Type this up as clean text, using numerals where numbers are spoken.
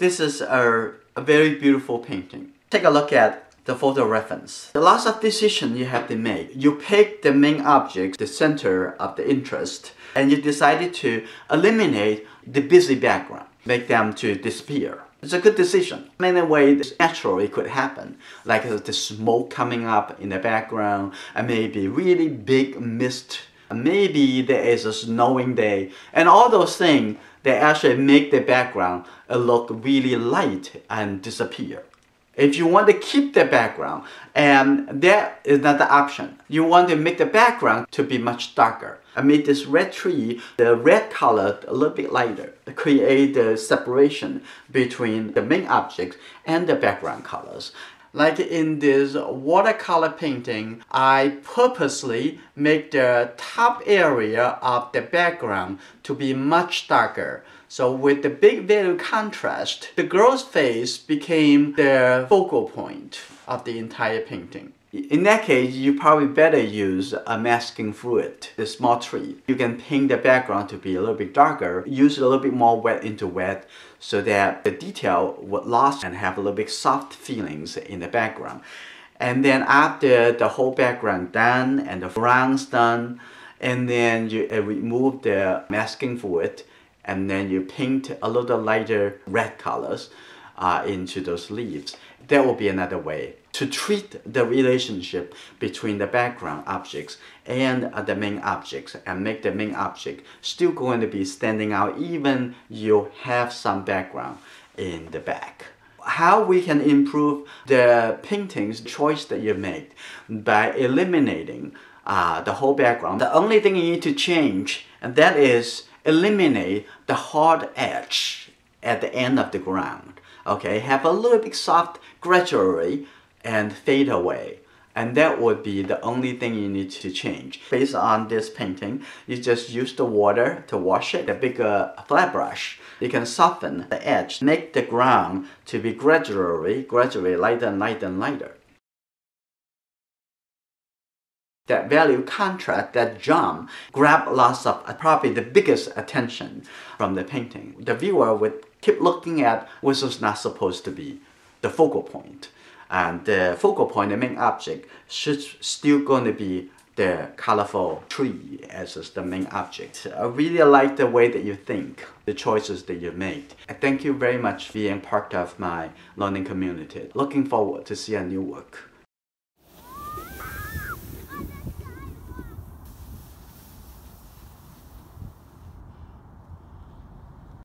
This is a very beautiful painting. Take a look at the photo reference. The lots of decisions you have to make. You pick the main object, the center of the interest, and you decided to eliminate the busy background, make them to disappear. It's a good decision. Many ways naturally could happen, like the smoke coming up in the background, and maybe really big mist. Maybe there is a snowing day, and all those things, they actually make the background look really light and disappear. If you want to keep the background, and that is another option. You want to make the background to be much darker. I made this red tree, the red color a little bit lighter, to create the separation between the main object and the background colors. Like in this watercolor painting, I purposely make the top area of the background to be much darker. So with the big value contrast, the girl's face became the focal point of the entire painting. In that case, you probably better use a masking fluid, the small tree. You can paint the background to be a little bit darker, use a little bit more wet into wet so that the detail would last and have a little bit soft feelings in the background. And then after the whole background done and the ground's done, and then you remove the masking fluid, and then you paint a little lighter red colors into those leaves. That will be another way to treat the relationship between the background objects and the main objects, and make the main object still going to be standing out even you have some background in the back. How we can improve the painting's choice that you make by eliminating the whole background. The only thing you need to change, and that is eliminate the hard edge at the end of the ground. Okay, have a little bit soft gradually and fade away. And that would be the only thing you need to change. Based on this painting, you just use the water to wash it, a bigger flat brush. You can soften the edge, make the ground to be gradually lighter and lighter and lighter. That value contrast, that jump, grab lots of, probably the biggest attention from the painting. The viewer would keep looking at what was not supposed to be the focal point. And the focal point, the main object, should still going to be the colorful tree as is the main object. I really like the way that you think, the choices that you made. I thank you very much for being part of my learning community. Looking forward to see your new work.